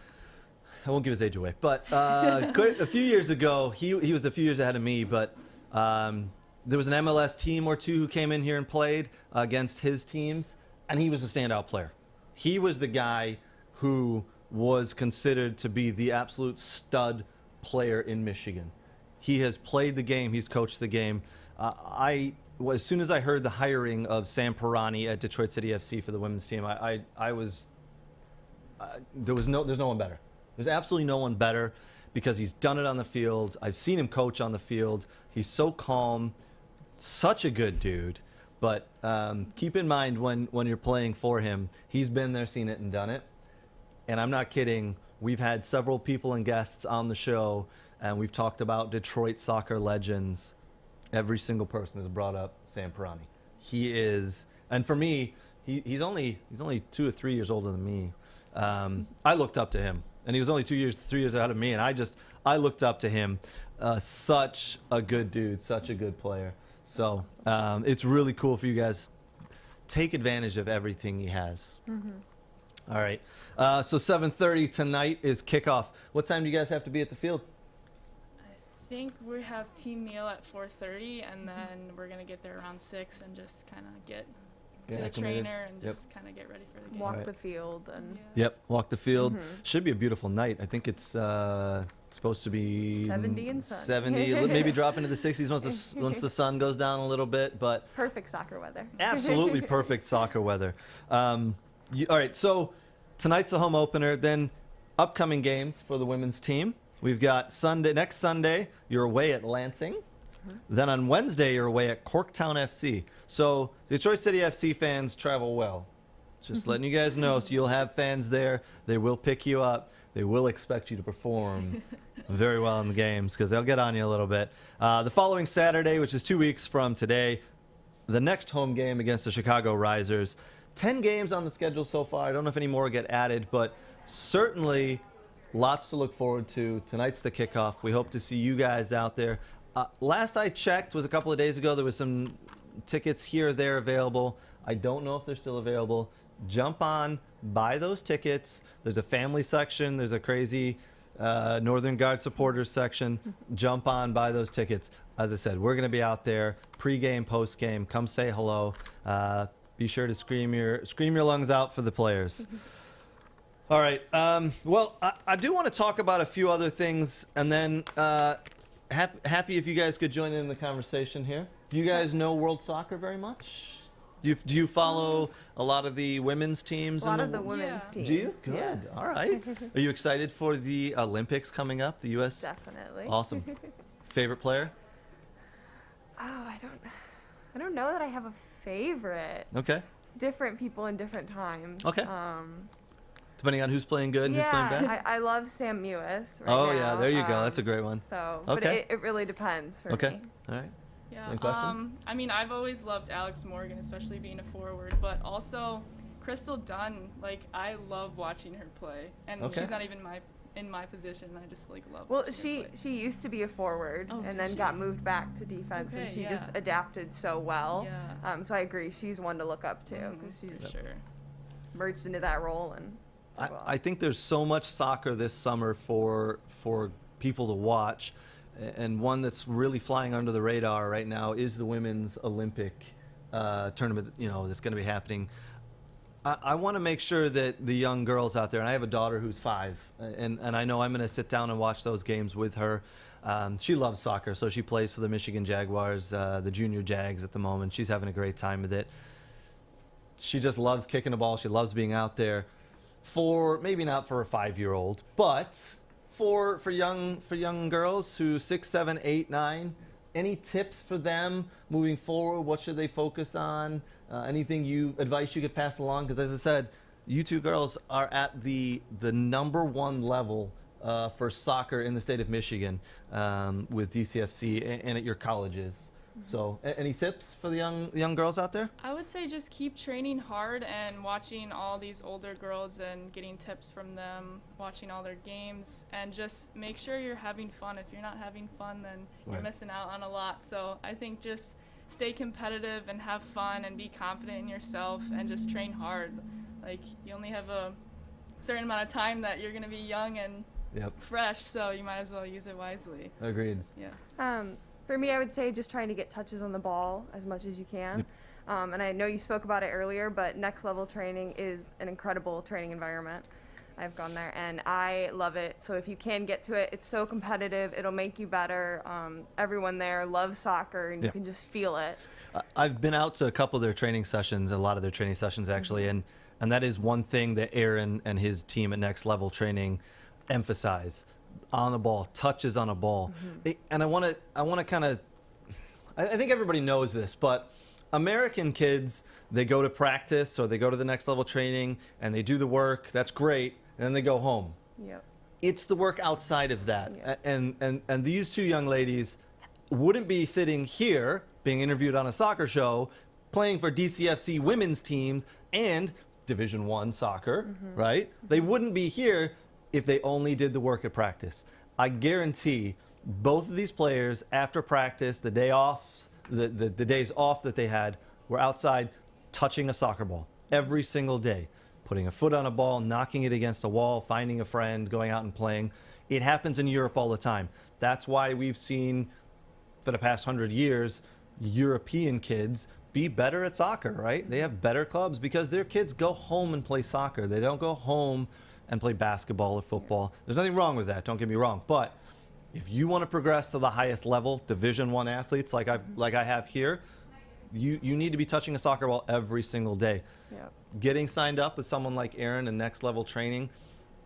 I won't give his age away. But a few years ago, he was a few years ahead of me, but there was an MLS team or two who came in here and played against his teams, and he was a standout player. He was the guy who was considered to be the absolute stud player in Michigan. He has played the game. He's coached the game. As soon as I heard the hiring of Sam Pirani at Detroit City FC for the women's team, there's no one better. There's absolutely no one better because he's done it on the field. I've seen him coach on the field. He's so calm, such a good dude. But keep in mind when you're playing for him, he's been there, seen it, and done it. And I'm not kidding. We've had several people and guests on the show, and we've talked about Detroit soccer legends. Every single person has brought up Sam Pirani. He is, and for me, he's only 2 or 3 years older than me. I looked up to him, and he was only 3 years ahead of me, and I looked up to him. Such a good dude, such a good player. So it's really cool for you guys. Take advantage of everything he has. All right. So 7:30 tonight is kickoff. What time do you guys have to be at the field? I think we have team meal at 4:30, and then we're gonna get there around 6 and just kind of get to the acclimated. trainer and Yep. just kind of get ready for the game. Walk Right. the field and Yep, walk the field. Should be a beautiful night. I think it's supposed to be 70 and sun. 70, maybe drop into the 60s once the sun goes down a little bit, but perfect soccer weather. absolutely perfect soccer weather. All right, so tonight's the home opener. Then upcoming games for the women's team. We've got next Sunday, you're away at Lansing. Then on Wednesday, you're away at Corktown FC. So Detroit City FC fans travel well. Just letting you guys know. So you'll have fans there. They will pick you up. They will expect you to perform very well in the games because they'll get on you a little bit. The following Saturday, which is 2 weeks from today, the next home game against the Chicago Risers. 10 games on the schedule so far. I don't know if any more get added, but certainly lots to look forward to. Tonight's the kickoff. We hope to see you guys out there. Last I checked was a couple of days ago. There was some tickets here or there available. I don't know if they're still available. Jump on, buy those tickets. There's a family section. There's a crazy Northern Guard supporters section. Jump on, buy those tickets. As I said, we're going to be out there pre-game, post-game. Come say hello. Be sure to scream your lungs out for the players. All right. Well, I do want to talk about a few other things, and then happy if you guys could join in the conversation here. Do you guys know World Soccer very much? Do you follow a lot of the women's teams? A lot of the women's teams. Do you? Good. Yes. All right. Are you excited for the Olympics coming up? The U.S. Definitely. Awesome. Favorite player? Oh, I don't know that I have a favorite. Okay. Different people in different times. Okay. Depending on who's playing good and who's playing bad? I love Sam Mewis right Oh, now. yeah. There you go. That's a great one. So, Okay. but it really depends for Okay. me. All right. Yeah. Same question? I mean, I've always loved Alex Morgan, especially being a forward, but also Crystal Dunn. Like, I love watching her play, and Okay. she's not even in my position. I just love. Well, watching her play. she used to be a forward Oh, and did then she? got moved back to defense, and Okay, she just yeah. adapted so well. Yeah. So I agree, she's one to look up to because For she's sure. merged into that role and. did well. I think there's so much soccer this summer for people to watch, and one that's really flying under the radar right now is the women's Olympic tournament. That's going to be happening. I want to make sure that the young girls out there, and I have a daughter who's 5, and I know I'm going to sit down and watch those games with her. She loves soccer, so she plays for the Michigan Jaguars, the junior Jags at the moment. She's having a great time with it. She just loves kicking the ball. She loves being out there. Maybe not for a 5-year-old, but for young girls who 6, 7, 8, 9. Any tips for them moving forward? What should they focus on? Anything advice you could pass along? Because as I said, you two girls are at the #1 level for soccer in the state of Michigan with DCFC and at your colleges. So, any tips for the young girls out there? I would say just keep training hard and watching all these older girls and getting tips from them, watching all their games, and just make sure you're having fun. If you're not having fun, then you're Right. missing out on a lot. So I think just stay competitive and have fun and be confident in yourself and just train hard. Like, you only have a certain amount of time that you're going to be young and fresh, so you might as well use it wisely. Agreed. Yeah. For me, I would say just trying to get touches on the ball as much as you can. And I know you spoke about it earlier, but Next Level Training is an incredible training environment. I've gone there, and I love it. So if you can get to it, it's so competitive. It'll make you better. Everyone there loves soccer, and you can just feel it. I've been out to a couple of their training sessions, a lot of their training sessions actually, and that is one thing that Aaron and his team at Next Level Training emphasize. On the ball, touches on a ball. And I want to kind of, I think everybody knows this, but American kids, they go to practice or they go to the Next Level Training and they do the work. That's great. And then they go home. Yep. It's the work outside of that. And these two young ladies wouldn't be sitting here being interviewed on a soccer show, playing for DCFC women's teams and Division I soccer, right? They wouldn't be here if they only did the work at practice. I guarantee both of these players, after practice, the day off, the days off that they had, were outside touching a soccer ball every single day, putting a foot on a ball, knocking it against a wall, finding a friend, going out and playing. It happens in Europe all the time. That's why we've seen, for the past 100 years, European kids be better at soccer, right? They have better clubs because their kids go home and play soccer. They don't go home and play basketball or football. There's nothing wrong with that, don't get me wrong. But if you want to progress to the highest level, Division I athletes like I have here, you need to be touching a soccer ball every single day. Yep. Getting signed up with someone like Aaron and Next Level Training,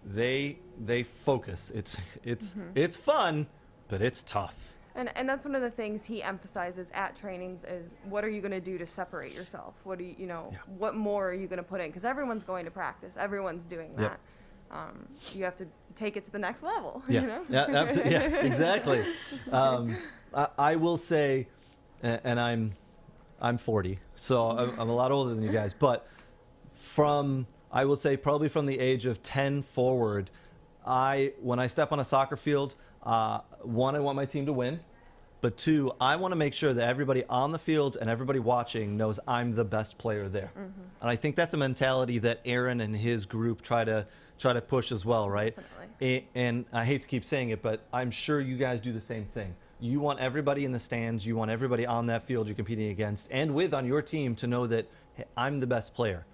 they focus. It's fun, but it's tough. And that's one of the things he emphasizes at trainings is what are you going to do to separate yourself? What do you, what more are you going to put in? Because everyone's going to practice. Everyone's doing that. You have to take it to the next level. Yeah, You know? yeah, absolutely. Yeah, exactly. I will say, and I'm 40, so I'm a lot older than you guys, but I will say probably from the age of 10 forward, when I step on a soccer field, one, I want my team to win, but two, I want to make sure that everybody on the field and everybody watching knows I'm the best player there. And I think that's a mentality that Aaron and his group try to push as well, right? And I hate to keep saying it, but I'm sure you guys do the same thing. You want everybody in the stands, you want everybody on that field you're competing against and with on your team to know that, hey, I'm the best player.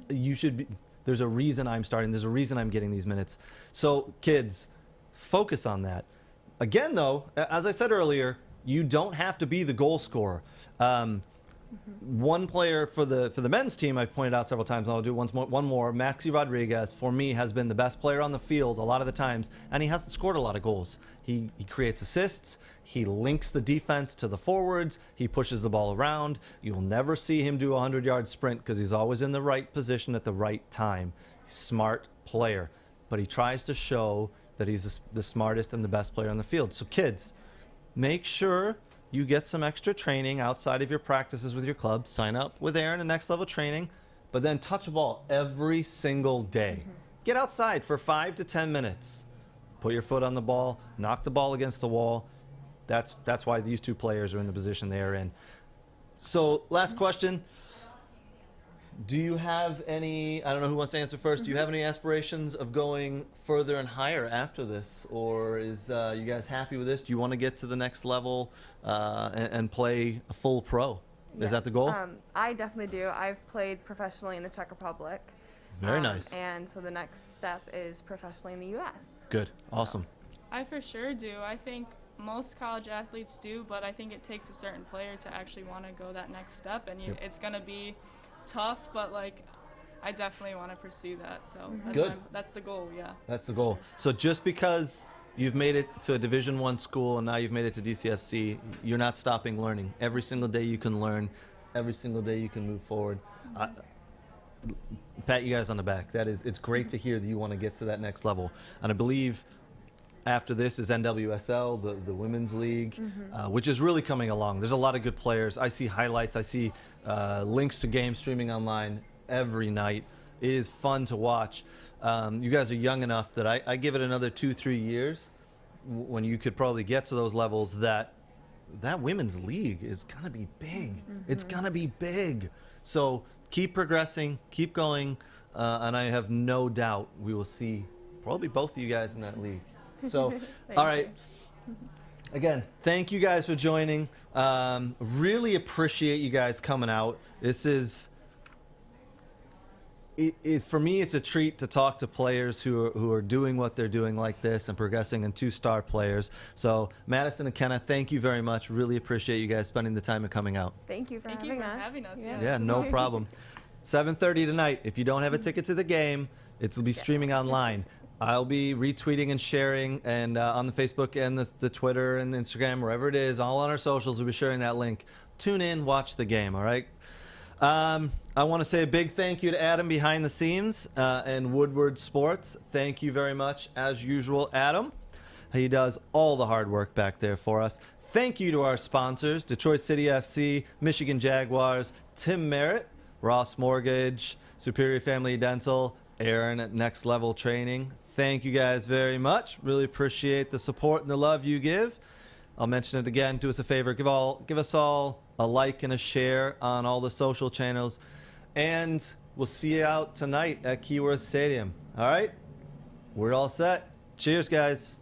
You should be. There's a reason I'm starting. There's a reason I'm getting these minutes. So kids, focus on that. Again, though, as I said earlier, you don't have to be the goal scorer. One player for the men's team I've pointed out several times, and I'll do one more. Maxi Rodriguez, for me, has been the best player on the field a lot of the times, and he hasn't scored a lot of goals. He creates assists. He links the defense to the forwards. He pushes the ball around. You'll never see him do a 100-yard sprint because he's always in the right position at the right time. Smart player, but he tries to show that he's the smartest and the best player on the field. So kids, make sure you get some extra training outside of your practices with your club. Sign up with Aaron in Next Level Training, but then touch a ball every single day. Get outside for 5 to 10 minutes. Put your foot on the ball, knock the ball against the wall. That's why these two players are in the position they are in. So last question. Do you have any, I don't know who wants to answer first, do you have any aspirations of going further and higher after this? Or is you guys happy with this? Do you want to get to the next level and play a full pro? Yeah. Is that the goal? I definitely do. I've played professionally in the Czech Republic. Very nice. And so the next step is professionally in the U.S. Good. Awesome. I for sure do. I think most college athletes do, but I think it takes a certain player to actually want to go that next step, and it's going to be tough, but like I definitely want to pursue that. So that's the goal. Yeah, that's the goal. So just because you've made it to a Division I school and now you've made it to DCFC, you're not stopping learning. Every single day you can learn. Every single day you can move forward. Pat you guys on the back. It's great to hear that you want to get to that next level. And I believe after this is NWSL, the women's league, which is really coming along. There's a lot of good players. I see highlights. I see links to games streaming online every night. It is fun to watch. You guys are young enough that I give it another 2-3 years when you could probably get to those levels that women's league is going to be big. It's going to be big. So keep progressing, keep going, and I have no doubt we will see probably both of you guys in that league. So, all right. Again, thank you guys for joining. Really appreciate you guys coming out. This is, for me, it's a treat to talk to players who are doing what they're doing like this and progressing, and 2-star players. So, Madison and Kenna, thank you very much. Really appreciate you guys spending the time and coming out. Thank you for having us. Yeah, no problem. 7:30 tonight. If you don't have a ticket to the game, it will be streaming online. I'll be retweeting and sharing, and on the Facebook and the Twitter and Instagram, wherever it is, all on our socials, we'll be sharing that link. Tune in, watch the game, all right? I want to say a big thank you to Adam behind the scenes and Woodward Sports. Thank you very much, as usual, Adam. He does all the hard work back there for us. Thank you to our sponsors, Detroit City FC, Michigan Jaguars, Tim Merritt, Ross Mortgage, Superior Family Dental, Aaron at Next Level Training. Thank you guys very much. Really appreciate the support and the love you give. I'll mention it again. Do us a favor. Give us all a like and a share on all the social channels. And we'll see you out tonight at Keyworth Stadium. All right? We're all set. Cheers, guys.